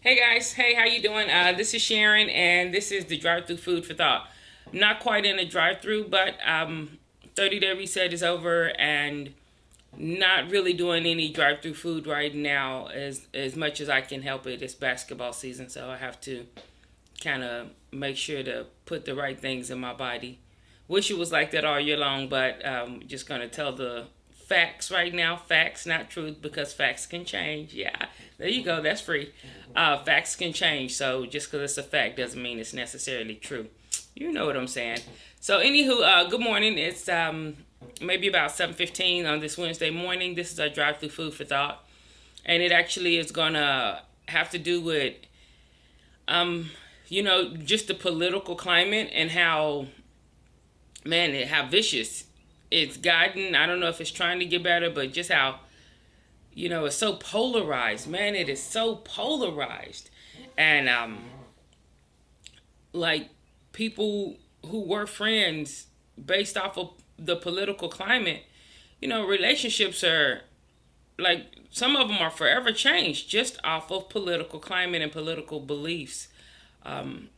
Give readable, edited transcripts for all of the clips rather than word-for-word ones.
Hey guys, hey, how you doing? This is Sharon, and this is the drive-through food for thought. Not quite in a drive-through, but 30-day reset is over, and not really doing any drive-through food right now as much as I can help it. It's basketball season, so I have to kind of make sure to put the right things in my body. Wish it was like that all year long, but just gonna tell the facts right now. Facts, not truth, because facts can change. Yeah, there you go. That's free. Facts can change, so just because it's a fact doesn't mean it's necessarily true. You know what I'm saying. So, anywho, good morning. It's maybe about 7:15 on this Wednesday morning. This is our drive-through food for thought, and it actually is gonna have to do with just the political climate and how, man, how vicious it's gotten. I don't know if it's trying to get better, but just how, it's so polarized. Man, it is so polarized. And, like, people who were friends based off of the political climate, relationships are, like, some of them are forever changed just off of political climate and political beliefs. Um,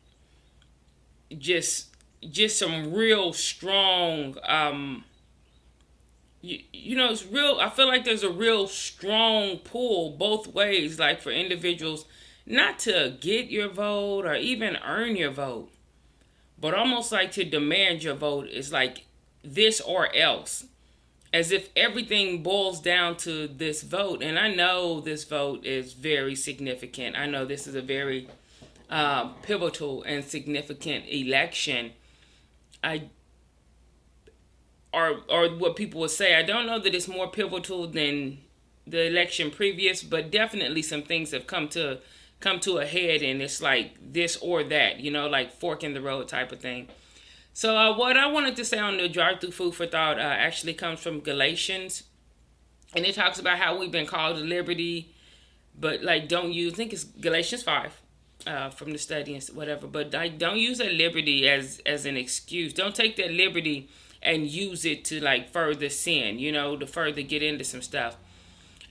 just some real strong it's real. I feel like there's a real strong pull both ways, like for individuals not to get your vote or even earn your vote, but almost like to demand your vote is like this or else, as if everything boils down to this vote. And I know this vote is very significant. I know this is a very pivotal and significant election. I or what people would say. I don't know that it's more pivotal than the election previous, but definitely some things have come to a head, and it's like this or that, like fork in the road type of thing. So what I wanted to say on the drive-through food for thought actually comes from Galatians, and it talks about how we've been called to liberty, but like don't use. I think it's Galatians 5. From the study and whatever, but like don't use that liberty as an excuse. Don't take that liberty and use it to like further sin, to further get into some stuff.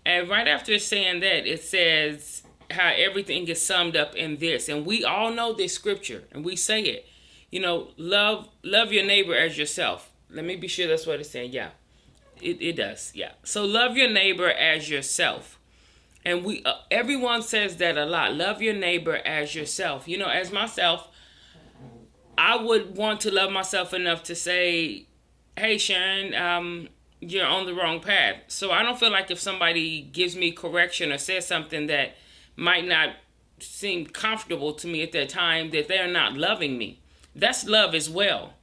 And right after saying that, it says how everything is summed up in this, and we all know this scripture, and we say it. Love your neighbor as yourself. Let me be sure that's what it's saying. Yeah, it does. Yeah. So love your neighbor as yourself. And everyone says that a lot. Love your neighbor as yourself. As myself, I would want to love myself enough to say, hey, Sharon, you're on the wrong path. So I don't feel like if somebody gives me correction or says something that might not seem comfortable to me at that time, that they're not loving me. That's love as well.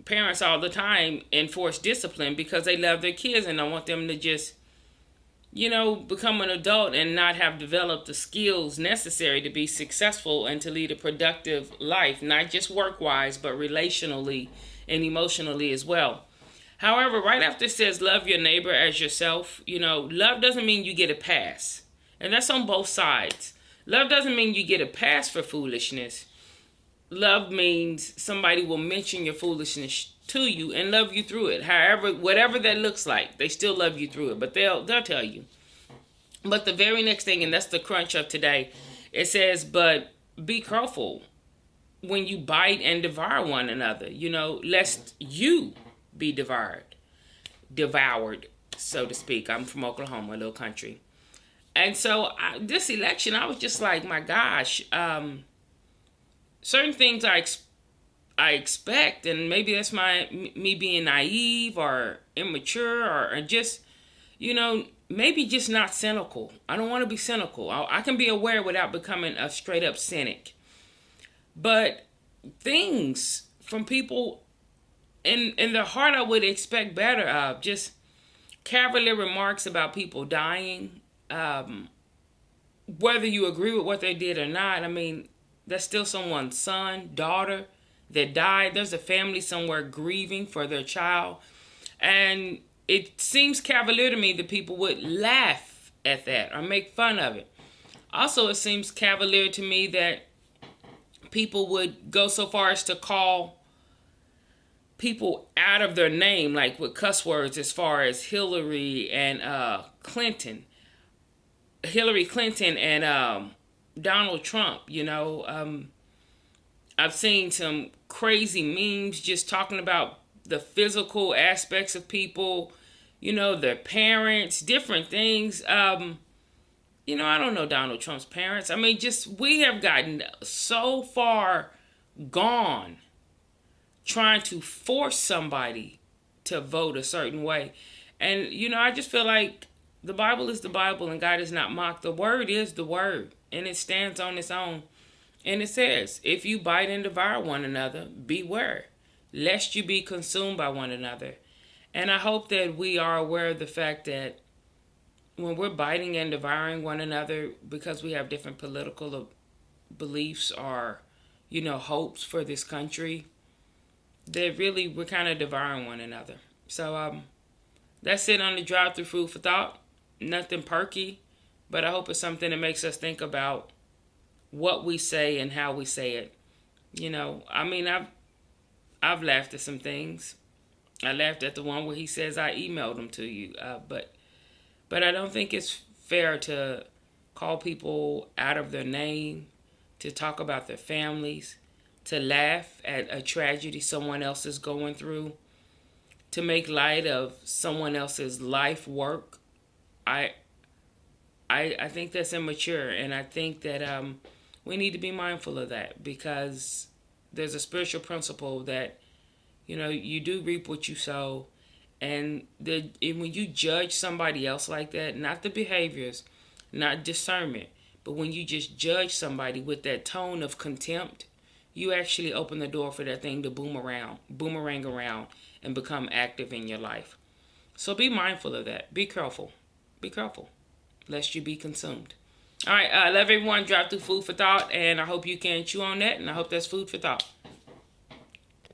Parents all the time enforce discipline because they love their kids and don't want them to just become an adult and not have developed the skills necessary to be successful and to lead a productive life, not just work-wise, but relationally and emotionally as well. However, right after it says love your neighbor as yourself, love doesn't mean you get a pass. And that's on both sides. Love doesn't mean you get a pass for foolishness. Love means somebody will mention your foolishness to you and love you through it. However, whatever that looks like, they still love you through it, but they'll tell you. But the very next thing, and that's the crunch of today, it says, but be careful when you bite and devour one another, lest you be devoured, so to speak. I'm from Oklahoma, a little country. And so this election, I was just like, my gosh, certain things I expect, and maybe that's me being naive or immature or just, maybe just not cynical. I don't want to be cynical. I can be aware without becoming a straight up cynic. But things from people in their heart, I would expect better of. Just cavalier remarks about people dying. Whether you agree with what they did or not, I mean, that's still someone's son, daughter that died. There's a family somewhere grieving for their child. And it seems cavalier to me that people would laugh at that or make fun of it. Also, it seems cavalier to me that people would go so far as to call people out of their name, like with cuss words, as far as Hillary and Clinton. Hillary Clinton and Donald Trump. I've seen some crazy memes just talking about the physical aspects of people, their parents, different things. I don't know Donald Trump's parents. I mean, just we have gotten so far gone trying to force somebody to vote a certain way. And, I just feel like the Bible is the Bible and God is not mocked. The word is the word and it stands on its own. And it says, if you bite and devour one another, beware, lest you be consumed by one another. And I hope that we are aware of the fact that when we're biting and devouring one another because we have different political beliefs or, hopes for this country, that really we're kind of devouring one another. So that's it on the drive through food for thought. Nothing perky, but I hope it's something that makes us think about what we say and how we say it. I've laughed at some things. I laughed at the one where he says I emailed them to you, but I don't think it's fair to call people out of their name, to talk about their families, to laugh at a tragedy someone else is going through, to make light of someone else's life work. I think that's immature, and I think that we need to be mindful of that, because there's a spiritual principle that you do reap what you sow. And when you judge somebody else like that, not the behaviors, not discernment, but when you just judge somebody with that tone of contempt, you actually open the door for that thing to boomerang around and become active in your life. So be mindful of that. Be careful. Be careful, lest you be consumed. All right, I love everyone. Drop through food for thought, and I hope you can chew on that, and I hope that's food for thought.